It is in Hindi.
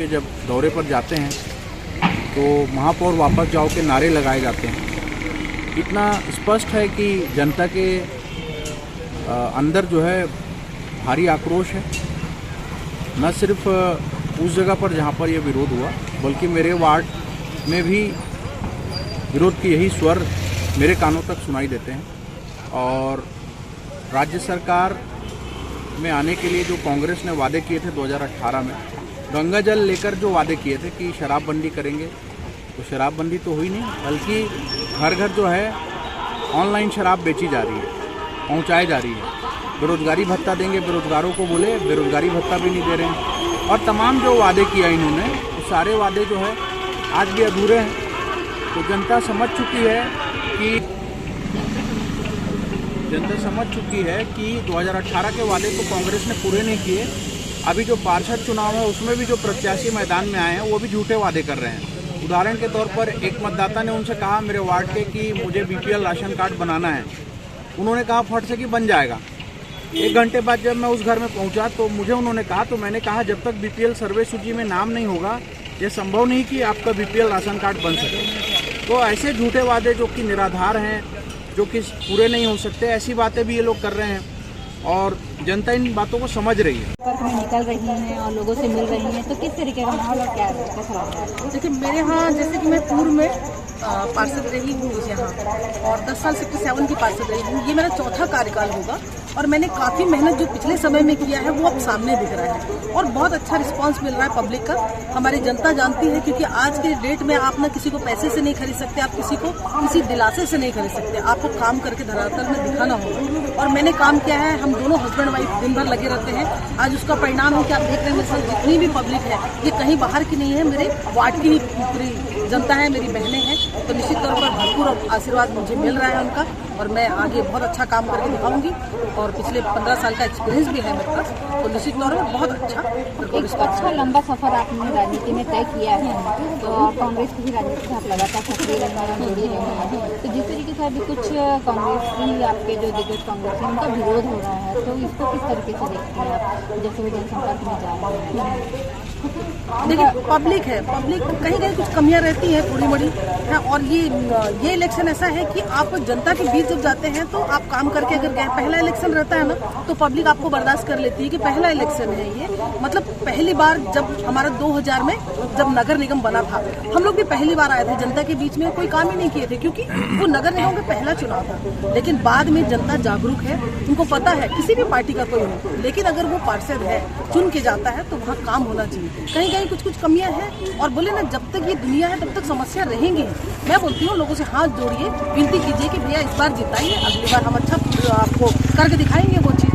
जब दौरे पर जाते हैं तो महापौर वापस जाओ के नारे लगाए जाते हैं। इतना स्पष्ट है कि जनता के अंदर जो है भारी आक्रोश है, न सिर्फ उस जगह पर जहाँ पर यह विरोध हुआ बल्कि मेरे वार्ड में भी विरोध की यही स्वर मेरे कानों तक सुनाई देते हैं। और राज्य सरकार में आने के लिए जो कांग्रेस ने वादे किए थे 2018 में, गंगा जल लेकर जो वादे किए थे कि शराबबंदी करेंगे, तो शराबबंदी तो हुई नहीं, बल्कि घर घर जो है ऑनलाइन शराब बेची जा रही है, पहुंचाई जा रही है। बेरोजगारी भत्ता देंगे बेरोजगारों को, बोले बेरोजगारी भत्ता भी नहीं दे रहे हैं। और तमाम जो वादे किया इन्होंने, वो सारे वादे जो है आज भी अधूरे हैं। तो जनता समझ चुकी है कि 2018 के वादे तो कांग्रेस ने पूरे नहीं किए। अभी जो पार्षद चुनाव है उसमें भी जो प्रत्याशी मैदान में आए हैं वो भी झूठे वादे कर रहे हैं। उदाहरण के तौर पर एक मतदाता ने उनसे कहा मेरे वार्ड के कि मुझे बीपीएल राशन कार्ड बनाना है। उन्होंने कहा फट से कि बन जाएगा। 1 घंटे बाद जब मैं उस घर में पहुंचा तो मुझे उन्होंने कहा, तो मैंने कहा जब तक बीपीएल सर्वे सूची में नाम नहीं होगा ये संभव नहीं कि आपका बीपीएल राशन कार्ड बन सके। तो ऐसे झूठे वादे जो कि निराधार हैं, जो कि पूरे नहीं हो सकते, ऐसी बातें भी ये लोग कर रहे हैं और जनता इन बातों को समझ रही है। में निकल रही हैं और लोगों से मिल रही हैं, तो किस तरीके का माहौल और क्या कैसा लग रहा है? देखिए मेरे यहाँ, जैसे कि मैं पूर्व में पार्षद रही हूँ यहाँ और 10 साल 67 की पार्षद रही हूँ। ये मेरा चौथा कार्यकाल होगा और मैंने काफ़ी मेहनत जो पिछले समय में किया है वो अब सामने दिख रहा है और बहुत अच्छा रिस्पांस मिल रहा है पब्लिक का। हमारी जनता जानती है, क्योंकि आज के डेट में आप ना किसी को पैसे से नहीं खरीद सकते, आप किसी को किसी दिलासे से नहीं खरीद सकते, आपको काम करके धरातल में दिखाना होगा। और मैंने काम किया है, हम दोनों हस्बैंड वाइफ दिन भर लगे रहते हैं। आज उसका परिणाम है कि आप देख रहे हैं मेरे साथ जितनी भी पब्लिक है ये कहीं बाहर की नहीं है, मेरे वार्ड की ही पूरी जनता है, मेरी बहनें हैं। तो निश्चित तौर पर भरपूर आशीर्वाद मुझे मिल रहा है उनका और मैं आगे बहुत अच्छा काम करके दिखाऊंगी। और पिछले 15 साल का एक्सपीरियंस भी है मेरे पास, तो निश्चित तौर पर बहुत अच्छा। एक अच्छा लंबा सफर आपने राजनीति में तय किया है, तो कांग्रेस की भी राजनीति से आप लगातार सक्रिय रहे हैं, जुड़ी रहे हैं। तो जिस तरीके से अभी कुछ कांग्रेस की आपके जो दिग्गज कांग्रेस है उनका विरोध हो रहा है, तो इसको किस तरीके से देखते हैं आप, जैसे वो जनसंपर्क में जा रहे हैं? देखिए पब्लिक है, पब्लिक कहीं कहीं कुछ कमियां रहती हैं थोड़ी बड़ी है। और ये इलेक्शन ऐसा है कि आप जनता के बीच जब जाते हैं तो आप काम करके अगर गए, पहला इलेक्शन रहता है ना, तो पब्लिक आपको बर्दाश्त कर लेती है कि पहला इलेक्शन है ये। मतलब पहली बार जब हमारा 2000 में जब नगर निगम बना था, हम लोग भी पहली बार आए थे जनता के बीच में, कोई काम ही नहीं किए थे क्योंकि वो नगर निगम का पहला चुनाव था। लेकिन बाद में जनता जागरूक है, उनको पता है किसी भी पार्टी का कोई हो, लेकिन अगर वो पार्षद है चुन के जाता है तो वहाँ काम होना चाहिए। कहीं कहीं कुछ कमियां हैं और बोले ना, जब तक ये दुनिया है तब तक समस्या रहेंगी। मैं बोलती हूँ लोगों से हाथ जोड़िए, विनती कीजिए कि भैया इस बार जिताइए, अगली बार हम अच्छा आपको करके दिखाएंगे वो चीज़।